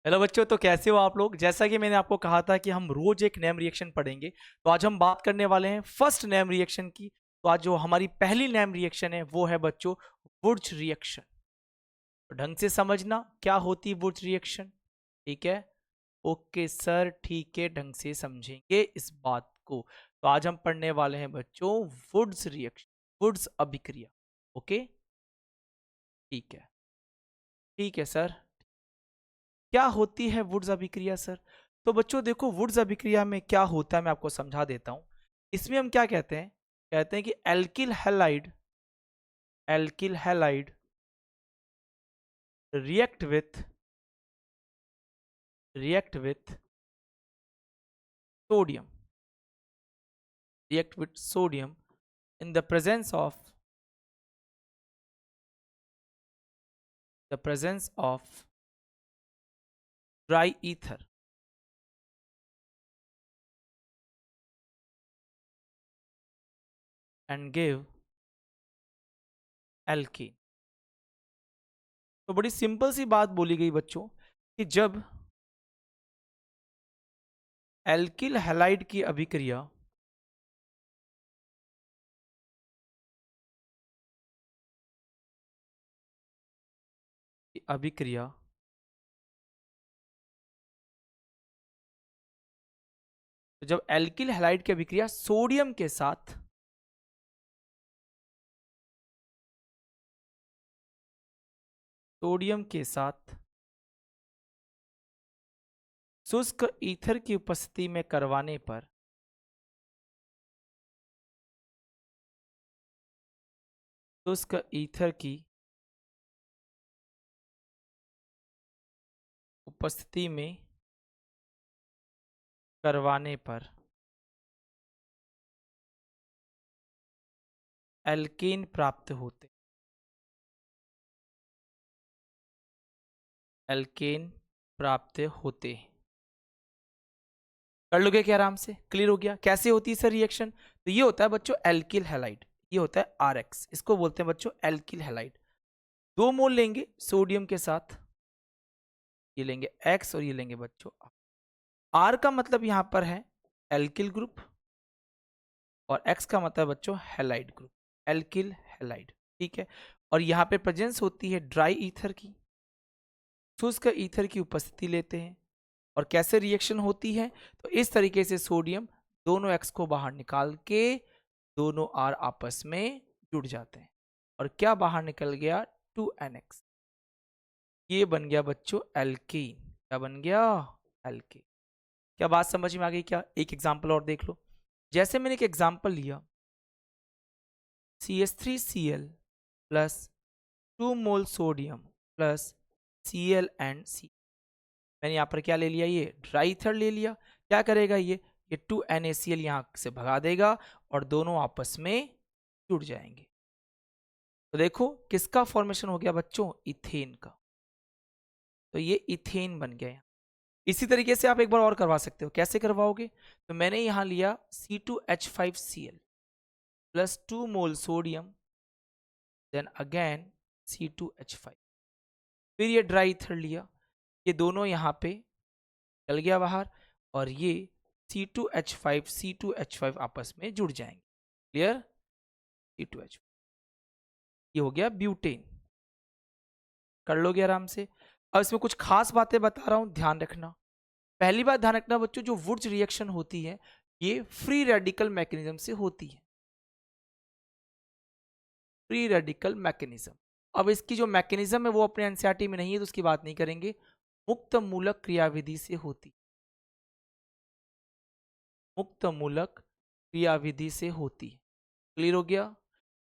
Hello बच्चों, तो कैसे हो आप लोग। जैसा कि मैंने आपको कहा था कि हम रोज एक नेम रिएक्शन पढ़ेंगे, तो आज हम बात करने वाले हैं फर्स्ट नेम रिएक्शन की। तो आज जो हमारी पहली नेम रिएक्शन है वो है बच्चों वुर्ज रिएक्शन। तो ढंग से समझना क्या होती है वुर्ज रिएक्शन। ठीक है, ओके सर, ठीक है, ढंग से समझेंगे इस बात को। तो आज हम पढ़ने वाले हैं बच्चों वुर्ज रिएक्शन, वुर्ज अभिक्रिया। ओके, ठीक है, ठीक है सर। क्या होती है वुड्स अभिक्रिया सर। तो बच्चों देखो, वुड्स अभिक्रिया में क्या होता है मैं आपको समझा देता हूं। इसमें हम क्या कहते हैं कि alkyl halide react with react sodium react with sodium in the presence of dry ether and give alkene. तो बड़ी सिंपल सी बात बोली गई बच्चों कि जब एल्किल हैलाइड की अभिक्रिया अभिक्रिया तो जब एल्किल हैलाइड की अभिक्रिया सोडियम के साथ शुष्क ईथर की उपस्थिति में करवाने पर शुष्क ईथर की उपस्थिति में करवाने पर एल्केन प्राप्त होते एल्केन प्राप्त होते कर लोगे क्या आराम से, क्लियर हो गया कैसे होती है सर रिएक्शन। तो ये होता है बच्चों एल्किल हैलाइड, ये होता है आरएक्स, इसको बोलते हैं बच्चों एल्किल हैलाइड। 2 मोल लेंगे सोडियम के साथ, ये लेंगे एक्स और ये लेंगे बच्चों आर का मतलब यहां पर है एल्किल ग्रुप और एक्स का मतलब बच्चों हैलाइड ग्रुप, एल्किल हैलाइड। ठीक है, और यहाँ पे प्रेजेंस होती है ड्राई ईथर की, शुष्क ईथर की उपस्थिति लेते हैं और कैसे रिएक्शन होती है। तो इस तरीके से सोडियम दोनों एक्स को बाहर निकाल के दोनों आर आपस में जुड़ जाते हैं और क्या बाहर निकल गया 2NX। ये बन गया बच्चों एल्कीन। क्या बन गया, एल्कीन। क्या बात समझ में आ गई क्या। एक एग्जांपल और देख लो। जैसे मैंने एक एग्जांपल लिया CH3Cl plus 2 mole sodium plus Cl and C। मैंने यहाँ पर क्या ले लिया, ये ड्राई ईथर ले लिया। क्या करेगा ये 2NaCl यहाँ से भगा देगा और दोनों आपस में जुड़ जाएंगे। तो देखो किसका फॉर्मेशन हो गया बच्चों, इथेन का। तो ये इथेन बन गया यहाँ। इसी तरीके से आप एक बार और करवा सकते हो। कैसे करवाओगे, तो मैंने यहाँ लिया C2H5Cl plus 2 mole sodium then again C2H5, फिर ये ड्राई ईथर लिया, ये दोनों यहाँ पे चल गया बाहर और ये C2H5 आपस में जुड़ जाएंगे। क्लियर, C2H5 ये हो गया ब्यूटेन। कर लोगे आराम से। अब इसमें कुछ खास बातें बता रहा हूं, ध्यान रखना। पहली बात ध्यान रखना बच्चों, जो वुड्स रिएक्शन होती है ये फ्री रेडिकल मैकेनिज्म से होती है, फ्री रेडिकल मैकेनिज्म। अब इसकी जो मैकेनिज्म है वो अपने एनसीईआरटी में नहीं है तो उसकी बात नहीं करेंगे। मुक्त मूलक क्रियाविधि से होती, मुक्त मूलक क्रियाविधि से होती है। क्लियर हो गया।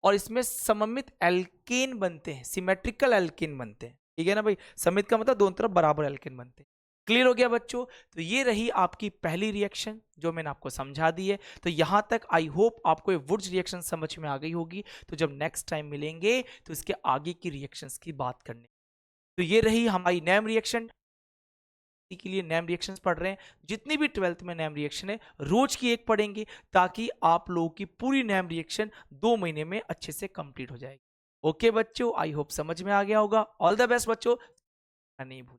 और इसमें सममित एल्केन बनते हैं, सिमेट्रिकल एल्केन बनते हैं। ठीक है ना भाई, समित का मतलब दोनों तरफ बराबर एल्केन बनते हैं। क्लियर हो गया बच्चों। तो ये रही आपकी पहली रिएक्शन जो मैंने आपको समझा दी है। तो यहां तक आई होप आपको ये वुड्स रिएक्शन समझ में आ गई होगी। तो जब नेक्स्ट टाइम मिलेंगे तो इसके आगे की रिएक्शंस की बात करने। तो ये रही हमारी नेम रिएक्शन के लिए नेम रिएक्शंस पढ़ रहे हैं। जितनी भी 12th में नेम रिएक्शन है रोज की एक पढ़ेंगे ताकि आप लोगों की पूरी नेम रिएक्शन 2 महीने में अच्छे से कंप्लीट हो जाएगी। ओके बच्चों, आई होप समझ में आ गया होगा। ऑल द बेस्ट बच्चों, नहीं भूल